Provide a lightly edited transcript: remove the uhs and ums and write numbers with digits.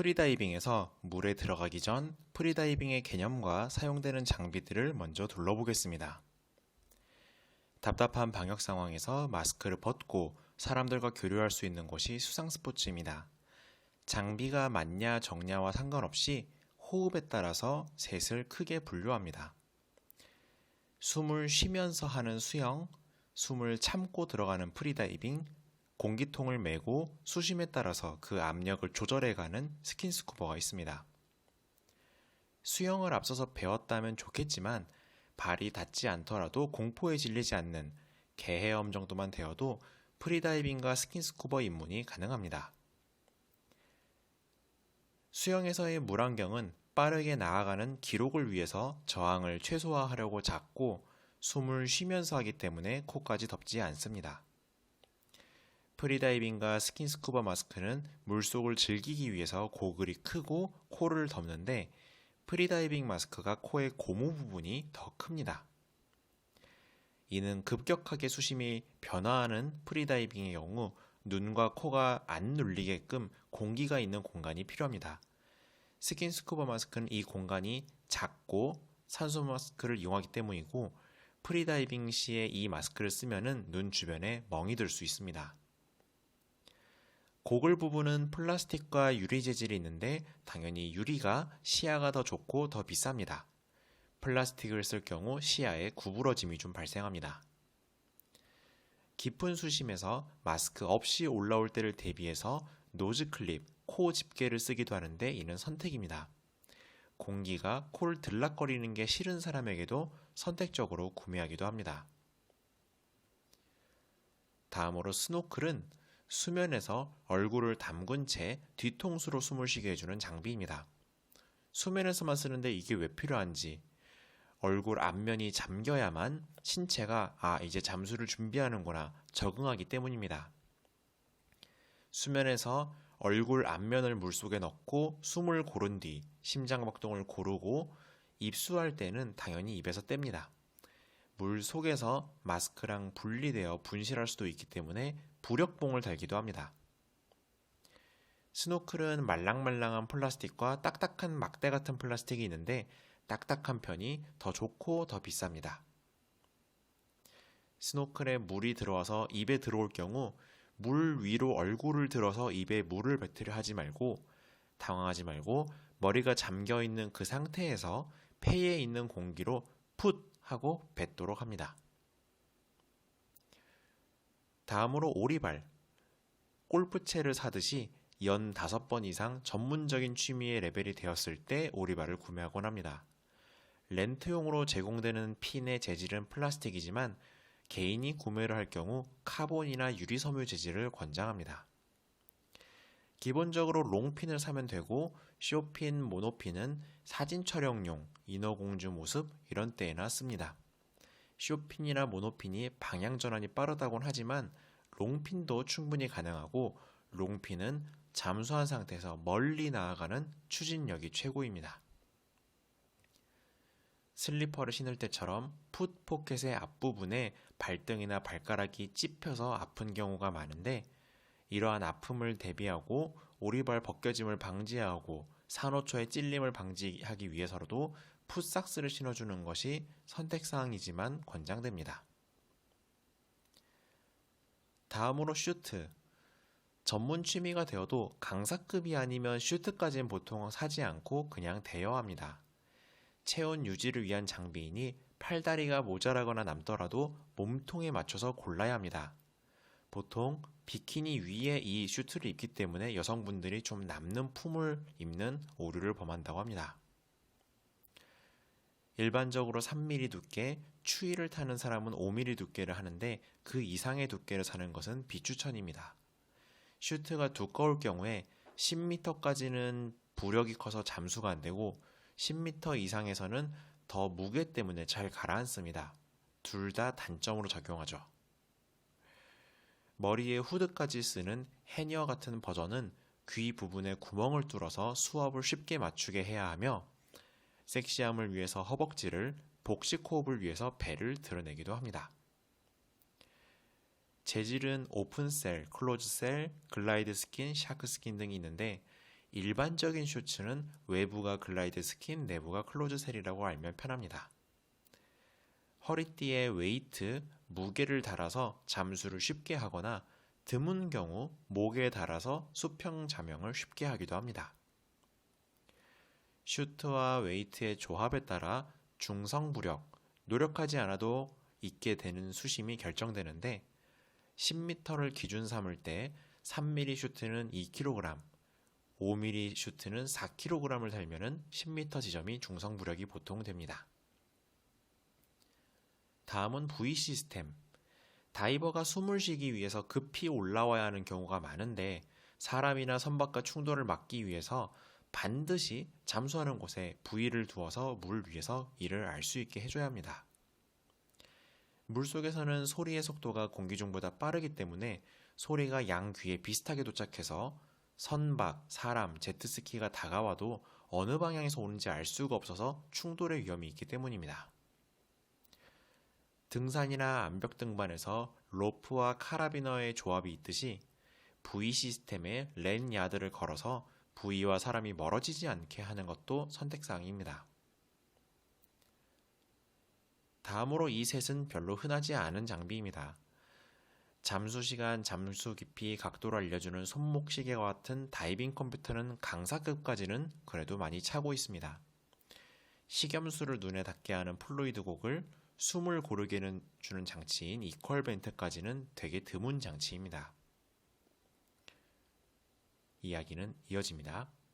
프리다이빙에서 물에 들어가기 전 프리다이빙의 개념과 사용되는 장비들을 먼저 둘러보겠습니다. 답답한 방역 상황에서 마스크를 벗고 사람들과 교류할 수 있는 곳이 수상 스포츠입니다. 장비가 맞냐 적냐와 상관없이 호흡에 따라서 셋을 크게 분류합니다. 숨을 쉬면서 하는 수영, 숨을 참고 들어가는 프리다이빙, 공기통을 메고 수심에 따라서 그 압력을 조절해가는 스킨스쿠버가 있습니다. 수영을 앞서서 배웠다면 좋겠지만 발이 닿지 않더라도 공포에 질리지 않는 개헤엄 정도만 되어도 프리다이빙과 스킨스쿠버 입문이 가능합니다. 수영에서의 물안경은 빠르게 나아가는 기록을 위해서 저항을 최소화하려고 작고 숨을 쉬면서 하기 때문에 코까지 덮지 않습니다. 프리다이빙과 스킨스쿠버 마스크는 물속을 즐기기 위해서 고글이 크고 코를 덮는데 프리다이빙 마스크가 코의 고무 부분이 더 큽니다. 이는 급격하게 수심이 변화하는 프리다이빙의 경우 눈과 코가 안 눌리게끔 공기가 있는 공간이 필요합니다. 스킨스쿠버 마스크는 이 공간이 작고 산소 마스크를 이용하기 때문이고 프리다이빙 시에 이 마스크를 쓰면 눈 주변에 멍이 들 수 있습니다. 고글 부분은 플라스틱과 유리 재질이 있는데 당연히 유리가 시야가 더 좋고 더 비쌉니다. 플라스틱을 쓸 경우 시야에 구부러짐이 좀 발생합니다. 깊은 수심에서 마스크 없이 올라올 때를 대비해서 노즈 클립, 코 집게를 쓰기도 하는데 이는 선택입니다. 공기가 코를 들락거리는 게 싫은 사람에게도 선택적으로 구매하기도 합니다. 다음으로 스노클은 수면에서 얼굴을 담근 채 뒤통수로 숨을 쉬게 해주는 장비입니다. 수면에서만 쓰는데 이게 왜 필요한지, 얼굴 앞면이 잠겨야만 신체가 이제 잠수를 준비하는구나 적응하기 때문입니다. 수면에서 얼굴 앞면을 물속에 넣고 숨을 고른 뒤 심장박동을 고르고 입수할 때는 당연히 입에서 뗍니다. 물 속에서 마스크랑 분리되어 분실할 수도 있기 때문에 부력봉을 달기도 합니다. 스노클은 말랑말랑한 플라스틱과 딱딱한 막대 같은 플라스틱이 있는데 딱딱한 편이 더 좋고 더 비쌉니다. 스노클에 물이 들어와서 입에 들어올 경우 물 위로 얼굴을 들어서 입에 물을 뱉으려 하지 말고 당황하지 말고 머리가 잠겨있는 그 상태에서 폐에 있는 공기로 풋 하고 뱉도록 합니다. 다음으로 오리발. 골프채를 사듯이 연 5번 이상 전문적인 취미의 레벨이 되었을 때 오리발을 구매하곤 합니다. 렌트용으로 제공되는 핀의 재질은 플라스틱이지만 개인이 구매를 할 경우 카본이나 유리섬유 재질을 권장합니다. 기본적으로 롱핀을 사면 되고 쇼핀, 모노핀은 사진 촬영용, 인어공주 모습 이런 때에나 씁니다. 쇼핀이나 모노핀이 방향 전환이 빠르다곤 하지만 롱핀도 충분히 가능하고 롱핀은 잠수한 상태에서 멀리 나아가는 추진력이 최고입니다. 슬리퍼를 신을 때처럼 풋 포켓의 앞부분에 발등이나 발가락이 찝혀서 아픈 경우가 많은데 이러한 아픔을 대비하고 오리발 벗겨짐을 방지하고 산호초의 찔림을 방지하기 위해서라도 풋삭스를 신어주는 것이 선택사항이지만 권장됩니다. 다음으로 슈트. 전문 취미가 되어도 강사급이 아니면 슈트까지는 보통 사지 않고 그냥 대여합니다. 체온 유지를 위한 장비이니 팔다리가 모자라거나 남더라도 몸통에 맞춰서 골라야 합니다. 보통 비키니 위에 이 슈트를 입기 때문에 여성분들이 좀 남는 품을 입는 오류를 범한다고 합니다. 일반적으로 3mm 두께, 추위를 타는 사람은 5mm 두께를 하는데 그 이상의 두께를 사는 것은 비추천입니다. 슈트가 두꺼울 경우에 10m까지는 부력이 커서 잠수가 안 되고 10m 이상에서는 더 무게 때문에 잘 가라앉습니다. 둘 다 단점으로 작용하죠. 머리에 후드까지 쓰는 해니어 같은 버전은 귀 부분에 구멍을 뚫어서 수압을 쉽게 맞추게 해야 하며 섹시함을 위해서 허벅지를, 복식 호흡을 위해서 배를 드러내기도 합니다. 재질은 오픈셀, 클로즈셀, 글라이드 스킨, 샤크 스킨 등이 있는데 일반적인 슈츠는 외부가 글라이드 스킨, 내부가 클로즈 셀이라고 알면 편합니다. 허리띠에 웨이트, 무게를 달아서 잠수를 쉽게 하거나 드문 경우 목에 달아서 수평 잠영을 쉽게 하기도 합니다. 슈트와 웨이트의 조합에 따라 중성부력, 노력하지 않아도 있게 되는 수심이 결정되는데 10m를 기준 삼을 때 3mm 슈트는 2kg, 5mm 슈트는 4kg을 달면 10m 지점이 중성부력이 보통 됩니다. 다음은 V 시스템. 다이버가 숨을 쉬기 위해서 급히 올라와야 하는 경우가 많은데 사람이나 선박과 충돌을 막기 위해서 반드시 잠수하는 곳에 V를 두어서 물 위에서 이를 알 수 있게 해줘야 합니다. 물속에서는 소리의 속도가 공기 중보다 빠르기 때문에 소리가 양 귀에 비슷하게 도착해서 선박, 사람, 제트스키가 다가와도 어느 방향에서 오는지 알 수가 없어서 충돌의 위험이 있기 때문입니다. 등산이나 암벽 등반에서 로프와 카라비너의 조합이 있듯이 V 시스템에 랜야드를 걸어서 V와 사람이 멀어지지 않게 하는 것도 선택사항입니다. 다음으로 이 셋은 별로 흔하지 않은 장비입니다. 잠수 시간, 잠수 깊이, 각도를 알려주는 손목 시계와 같은 다이빙 컴퓨터는 강사급까지는 그래도 많이 차고 있습니다. 식염수를 눈에 닿게 하는 플루이드 고글, 숨을 고르게 주는 장치인 이퀄 벤트까지는 되게 드문 장치입니다. 이야기는 이어집니다.